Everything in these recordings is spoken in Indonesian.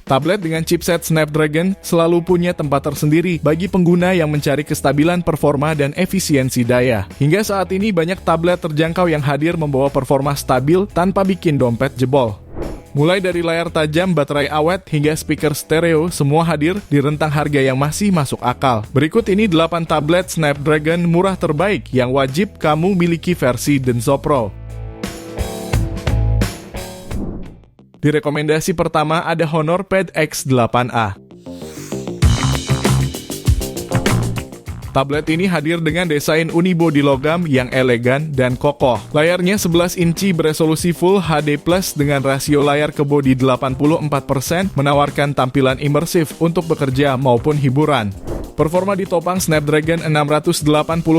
Tablet dengan chipset Snapdragon selalu punya tempat tersendiri bagi pengguna yang mencari kestabilan performa dan efisiensi daya. Hingga saat ini banyak tablet terjangkau yang hadir membawa performa stabil tanpa bikin dompet jebol. Mulai dari layar tajam, baterai awet, hingga speaker stereo, semua hadir di rentang harga yang masih masuk akal. Berikut ini 8 tablet Snapdragon murah terbaik yang wajib kamu miliki versi Denso Pro. Di rekomendasi pertama ada Honor Pad X8a. Tablet ini hadir dengan desain unibody logam yang elegan dan kokoh. Layarnya 11 inci beresolusi Full HD Plus dengan rasio layar ke bodi 84%, menawarkan tampilan imersif untuk bekerja maupun hiburan. Performa ditopang Snapdragon 680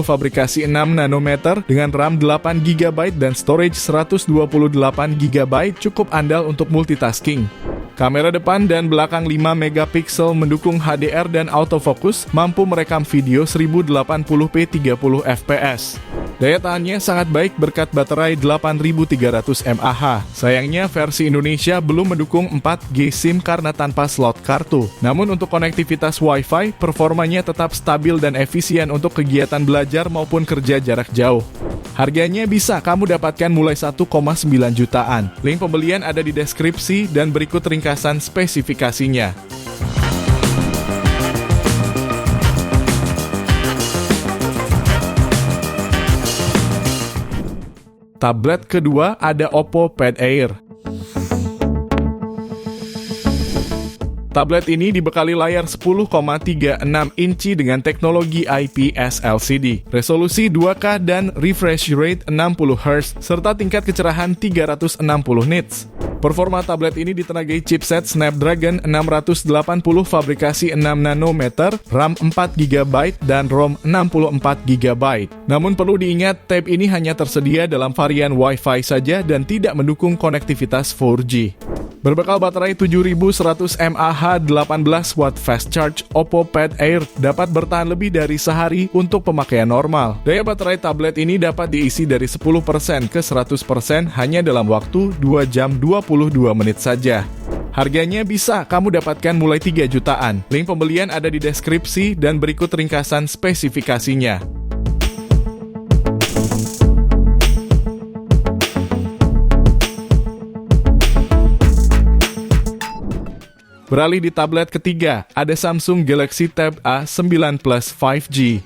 fabrikasi 6 nanometer dengan RAM 8GB dan storage 128GB cukup andal untuk multitasking. Kamera depan dan belakang 5 megapiksel mendukung HDR dan autofocus, mampu merekam video 1080p 30 fps. Daya tahannya sangat baik berkat baterai 8300 mAh. Sayangnya versi Indonesia belum mendukung 4G SIM karena tanpa slot kartu. Namun untuk konektivitas Wi-Fi, performanya tetap stabil dan efisien untuk kegiatan belajar maupun kerja jarak jauh. Harganya bisa kamu dapatkan mulai 1,9 jutaan. Link pembelian ada di deskripsi dan berikut ringkasan spesifikasinya. Tablet kedua ada Oppo Pad Air. Tablet ini dibekali layar 10,36 inci dengan teknologi IPS LCD, resolusi 2K dan refresh rate 60 Hz, serta tingkat kecerahan 360 nits. Performa tablet ini ditenagai chipset Snapdragon 680 fabrikasi 6 nanometer, RAM 4GB dan ROM 64GB. Namun perlu diingat, tab ini hanya tersedia dalam varian Wi-Fi saja dan tidak mendukung konektivitas 4G. Berbekal baterai 7100 mAh 18 watt fast charge, Oppo Pad Air dapat bertahan lebih dari sehari untuk pemakaian normal. Daya baterai tablet ini dapat diisi dari 10% ke 100% hanya dalam waktu 2 jam 22 menit saja. Harganya bisa kamu dapatkan mulai 3 jutaan. Link pembelian ada di deskripsi dan berikut ringkasan spesifikasinya. Beralih di tablet ketiga, ada Samsung Galaxy Tab A9 Plus 5G.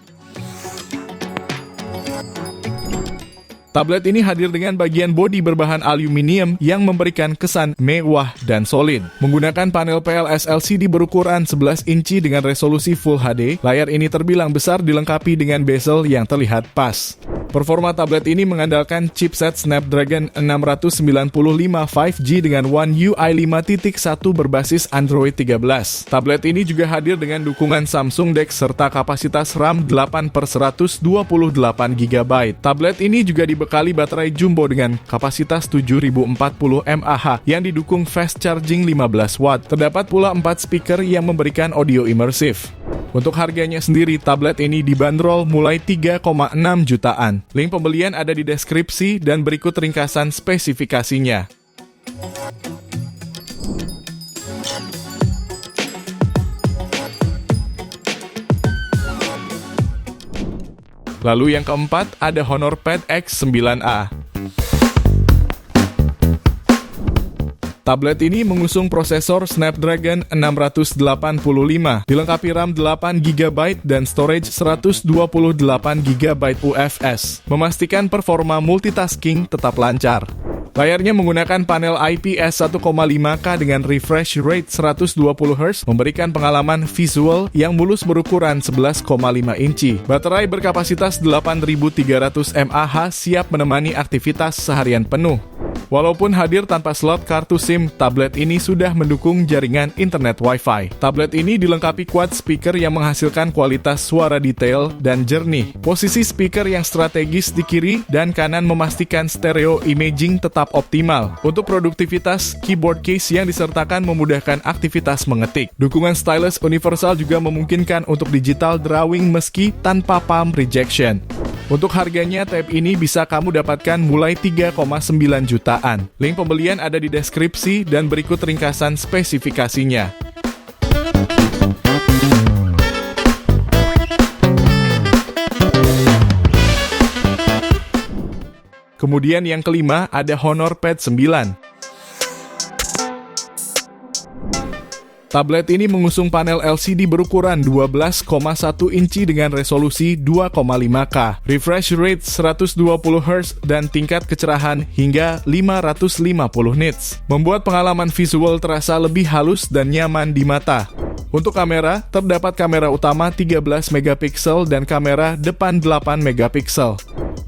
Tablet ini hadir dengan bagian bodi berbahan aluminium yang memberikan kesan mewah dan solid. Menggunakan panel PLS LCD berukuran 11 inci dengan resolusi Full HD, layar ini terbilang besar dilengkapi dengan bezel yang terlihat pas. Performa tablet ini mengandalkan chipset Snapdragon 695 5G dengan One UI 5.1 berbasis Android 13. Tablet ini juga hadir dengan dukungan Samsung DeX serta kapasitas RAM 8/128GB. Tablet ini juga dibekali baterai jumbo dengan kapasitas 7040 mAh yang didukung fast charging 15 watt. Terdapat pula 4 speaker yang memberikan audio imersif. Untuk harganya sendiri, tablet ini dibanderol mulai 3,6 jutaan. Link pembelian ada di deskripsi dan berikut ringkasan spesifikasinya. Lalu yang keempat ada Honor Pad X9a. Tablet ini mengusung prosesor Snapdragon 685, dilengkapi RAM 8GB dan storage 128GB UFS, memastikan performa multitasking tetap lancar. Layarnya menggunakan panel IPS 1,5K dengan refresh rate 120Hz, memberikan pengalaman visual yang mulus berukuran 11,5 inci. Baterai berkapasitas 8300 mAh siap menemani aktivitas seharian penuh. Walaupun hadir tanpa slot kartu SIM, tablet ini sudah mendukung jaringan internet Wi-Fi. Tablet ini dilengkapi quad speaker yang menghasilkan kualitas suara detail dan jernih. Posisi speaker yang strategis di kiri dan kanan memastikan stereo imaging tetap optimal. Untuk produktivitas, keyboard case yang disertakan memudahkan aktivitas mengetik. Dukungan stylus universal juga memungkinkan untuk digital drawing meski tanpa palm rejection. Untuk harganya, tab ini bisa kamu dapatkan mulai 3,9 jutaan. Link pembelian ada di deskripsi dan berikut ringkasan spesifikasinya. Kemudian yang kelima ada Honor Pad 9. Tablet ini mengusung panel LCD berukuran 12,1 inci dengan resolusi 2,5K, refresh rate 120 Hz, dan tingkat kecerahan hingga 550 nits, membuat pengalaman visual terasa lebih halus dan nyaman di mata. Untuk kamera, terdapat kamera utama 13 megapiksel dan kamera depan 8 megapiksel.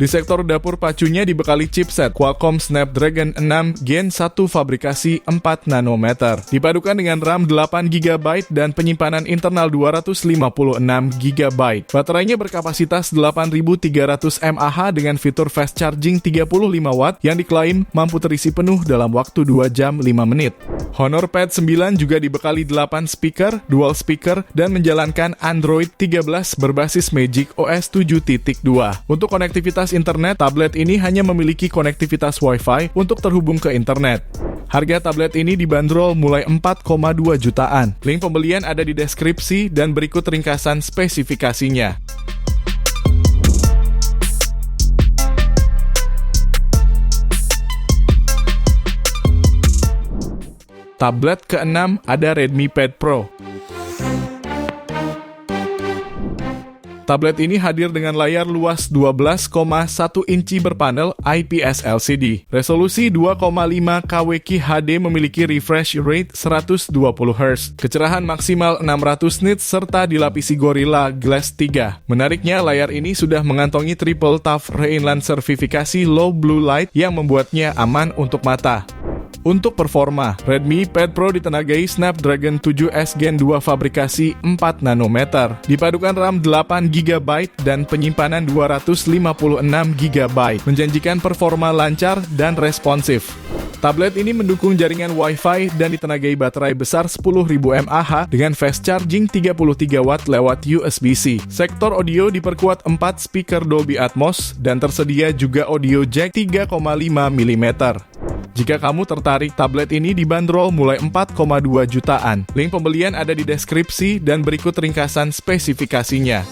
Di sektor dapur pacunya dibekali chipset Qualcomm Snapdragon 6 Gen 1 fabrikasi 4 nanometer. Dipadukan dengan RAM 8GB dan penyimpanan internal 256GB. Baterainya berkapasitas 8300 mAh dengan fitur fast charging 35 watt yang diklaim mampu terisi penuh dalam waktu 2 jam 5 menit. Honor Pad 9 juga dibekali 8 speaker, dual speaker, dan menjalankan Android 13 berbasis Magic OS 7.2. Untuk konektivitas internet, tablet ini hanya memiliki konektivitas Wi-Fi untuk terhubung ke internet. Harga tablet ini dibanderol mulai 4,2 jutaan. Link pembelian ada di deskripsi dan berikut ringkasan spesifikasinya. Tablet ke-6 ada Redmi Pad Pro. Tablet ini hadir dengan layar luas 12,1 inci berpanel IPS LCD. Resolusi 2,5 kWq HD memiliki refresh rate 120 Hz. Kecerahan maksimal 600 nits serta dilapisi Gorilla Glass 3. Menariknya, layar ini sudah mengantongi Triple TÜV Rheinland sertifikasi Low Blue Light yang membuatnya aman untuk mata. Untuk performa, Redmi Pad Pro ditenagai Snapdragon 7S Gen 2 fabrikasi 4 nanometer, dipadukan RAM 8GB dan penyimpanan 256GB, menjanjikan performa lancar dan responsif. Tablet ini mendukung jaringan Wi-Fi dan ditenagai baterai besar 10.000 mAh dengan fast charging 33 watt lewat USB-C. Sektor audio diperkuat 4 speaker Dolby Atmos dan tersedia juga audio jack 3,5 mm. Jika kamu tertarik, tablet ini dibanderol mulai 4,2 jutaan. Link pembelian ada di deskripsi dan berikut ringkasan spesifikasinya.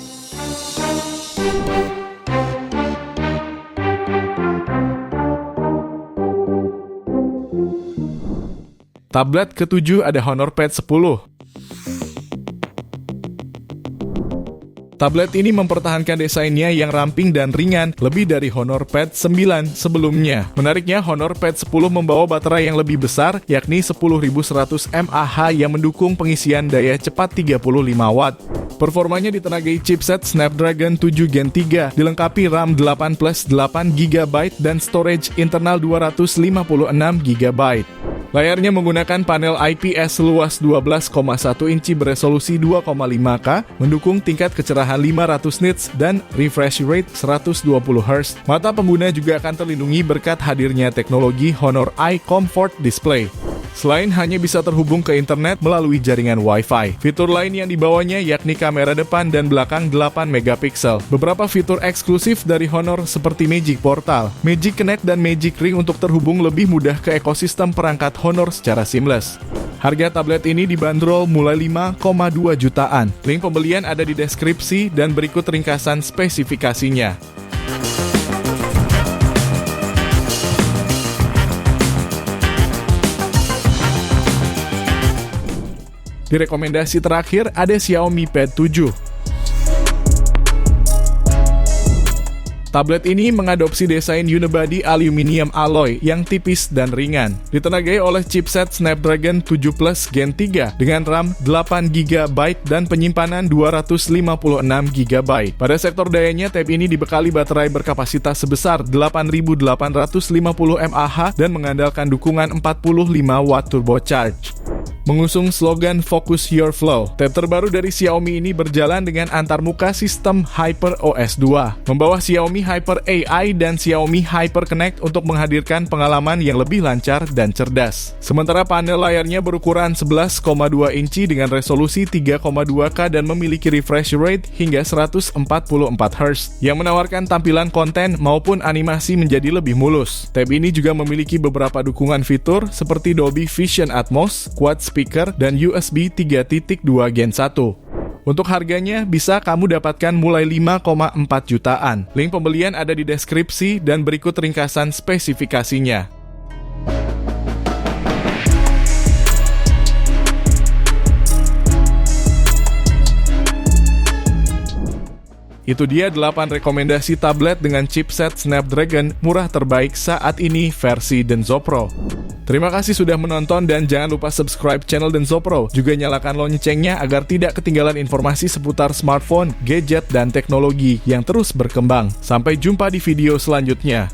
Tablet ke-7 ada Honor Pad 10. Tablet ini mempertahankan desainnya yang ramping dan ringan, lebih dari Honor Pad 9 sebelumnya. Menariknya, Honor Pad 10 membawa baterai yang lebih besar, yakni 10.100 mAh yang mendukung pengisian daya cepat 35 watt. Performanya ditenagai chipset Snapdragon 7 Gen 3, dilengkapi RAM 8+8GB dan storage internal 256GB. Layarnya menggunakan panel IPS luas 12,1 inci beresolusi 2,5K, mendukung tingkat kecerahan 500 nits dan refresh rate 120 Hz. Mata pengguna juga akan terlindungi berkat hadirnya teknologi Honor Eye Comfort Display. Selain hanya bisa terhubung ke internet melalui jaringan Wi-Fi, fitur lain yang dibawanya yakni kamera depan dan belakang 8 megapiksel. Beberapa fitur eksklusif dari Honor seperti Magic Portal, Magic Connect, dan Magic Ring untuk terhubung lebih mudah ke ekosistem perangkat Honor secara seamless. Harga tablet ini dibanderol mulai 5,2 jutaan. Link pembelian ada di deskripsi dan berikut ringkasan spesifikasinya. Di rekomendasi terakhir ada Xiaomi Pad 7. Tablet ini mengadopsi desain unibody aluminium alloy yang tipis dan ringan. Ditenagai oleh chipset Snapdragon 7 Plus Gen 3 dengan RAM 8GB dan penyimpanan 256GB. Pada sektor dayanya, tab ini dibekali baterai berkapasitas sebesar 8.850 mAh dan mengandalkan dukungan 45 watt turbocharge. mengusung slogan Focus Your Flow. Tab terbaru dari Xiaomi ini berjalan dengan antarmuka sistem HyperOS 2, membawa Xiaomi Hyper AI dan Xiaomi Hyper Connect untuk menghadirkan pengalaman yang lebih lancar dan cerdas. Sementara panel layarnya berukuran 11,2 inci dengan resolusi 3,2K dan memiliki refresh rate hingga 144 Hz, yang menawarkan tampilan konten maupun animasi menjadi lebih mulus. Tab ini juga memiliki beberapa dukungan fitur seperti Dolby Vision Atmos, quad speaker, dan USB 3.2 Gen 1. Untuk harganya, bisa kamu dapatkan mulai 5,4 jutaan. Link pembelian ada di deskripsi dan berikut ringkasan spesifikasinya. Itu dia 8 rekomendasi tablet dengan chipset Snapdragon murah terbaik saat ini versi Denso Pro. Terima kasih sudah menonton dan jangan lupa subscribe channel Denso Pro. Juga nyalakan loncengnya agar tidak ketinggalan informasi seputar smartphone, gadget, dan teknologi yang terus berkembang. Sampai jumpa di video selanjutnya.